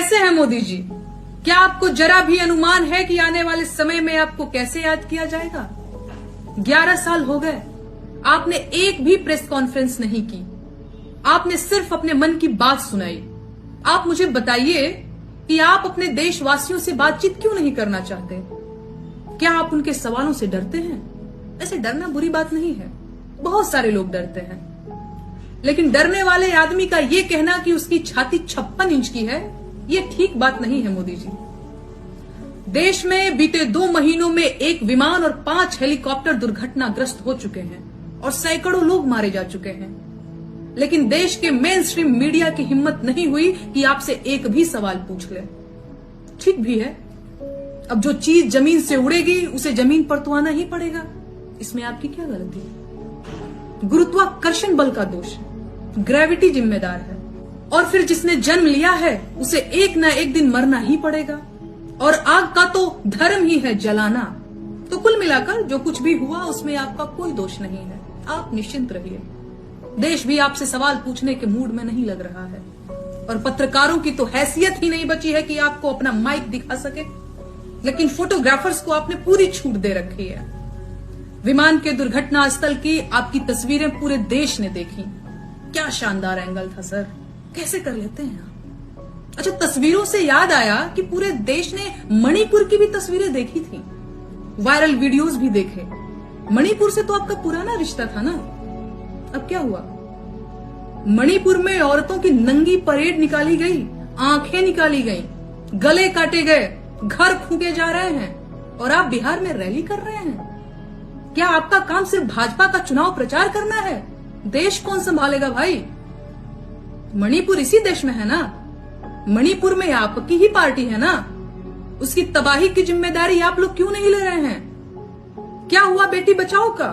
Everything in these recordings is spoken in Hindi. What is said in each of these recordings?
कैसे हैं मोदी जी? क्या आपको जरा भी अनुमान है कि आने वाले समय में आपको कैसे याद किया जाएगा? 11 साल हो गए, आपने एक भी प्रेस कॉन्फ्रेंस नहीं की। आपने सिर्फ अपने मन की बात सुनाई। आप मुझे बताइए कि आप अपने देशवासियों से बातचीत क्यों नहीं करना चाहते? क्या आप उनके सवालों से डरते हैं? ऐसे डरना बुरी बात नहीं है, बहुत सारे लोग डरते हैं, लेकिन डरने वाले आदमी का ये कहना कि उसकी छाती 56 इंच की है, ये ठीक बात नहीं है। मोदी जी, देश में बीते 2 महीनों में 1 विमान और 5 हेलीकॉप्टर दुर्घटनाग्रस्त हो चुके हैं और सैकड़ों लोग मारे जा चुके हैं, लेकिन देश के मेन स्ट्रीम मीडिया की हिम्मत नहीं हुई कि आपसे एक भी सवाल पूछ ले। ठीक भी है, अब जो चीज जमीन से उड़ेगी उसे जमीन पर तो आना ही पड़ेगा, इसमें आपकी क्या गलती है? गुरुत्वाकर्षण बल का दोष है, ग्रेविटी जिम्मेदार है, और फिर जिसने जन्म लिया है उसे एक ना एक दिन मरना ही पड़ेगा, और आग का तो धर्म ही है जलाना। तो कुल मिलाकर जो कुछ भी हुआ उसमें आपका कोई दोष नहीं है, आप निश्चिंत रहिए। देश भी आपसे सवाल पूछने के मूड में नहीं लग रहा है, और पत्रकारों की तो हैसियत ही नहीं बची है कि आपको अपना माइक दिखा सके, लेकिन फोटोग्राफर्स को आपने पूरी छूट दे रखी है। विमान के दुर्घटना स्थल की आपकी तस्वीरें पूरे देश ने देखी। क्या शानदार एंगल था सर, कैसे कर लेते हैं आप? अच्छा, तस्वीरों से याद आया कि पूरे देश ने मणिपुर की भी तस्वीरें देखी थी, वायरल वीडियोस भी देखे। मणिपुर से तो आपका पुराना रिश्ता था ना, अब क्या हुआ? मणिपुर में औरतों की नंगी परेड निकाली गई, आंखें निकाली गई, गले काटे गए, घर फूके जा रहे हैं, और आप बिहार में रैली कर रहे हैं। क्या आपका काम सिर्फ भाजपा का चुनाव प्रचार करना है? देश कौन संभालेगा भाई? मणिपुर इसी देश में है ना, मणिपुर में आपकी ही पार्टी है ना, उसकी तबाही की जिम्मेदारी आप लोग क्यों नहीं ले रहे हैं? क्या हुआ बेटी बचाओ का?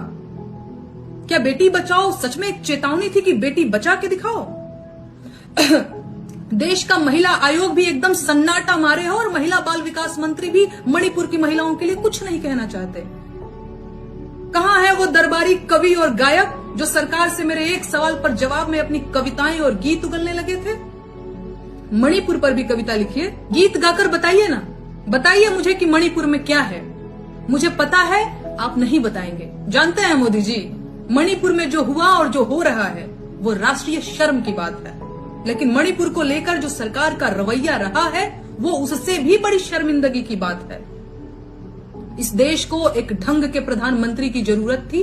क्या बेटी बचाओ सच में एक चेतावनी थी कि बेटी बचा के दिखाओ? देश का महिला आयोग भी एकदम सन्नाटा मारे हो, और महिला बाल विकास मंत्री भी मणिपुर की महिलाओं के लिए कुछ नहीं कहना चाहते। कहां है वो दरबारी कवि और गायक जो सरकार से मेरे एक सवाल पर जवाब में अपनी कविताएं और गीत उगलने लगे थे? मणिपुर पर भी कविता लिखिए, गीत गाकर बताइए ना, बताइए मुझे कि मणिपुर में क्या है। मुझे पता है आप नहीं बताएंगे। जानते हैं मोदी जी, मणिपुर में जो हुआ और जो हो रहा है वो राष्ट्रीय शर्म की बात है, लेकिन मणिपुर को लेकर जो सरकार का रवैया रहा है वो उससे भी बड़ी शर्मिंदगी की बात है। इस देश को एक ढंग के प्रधानमंत्री की जरूरत थी।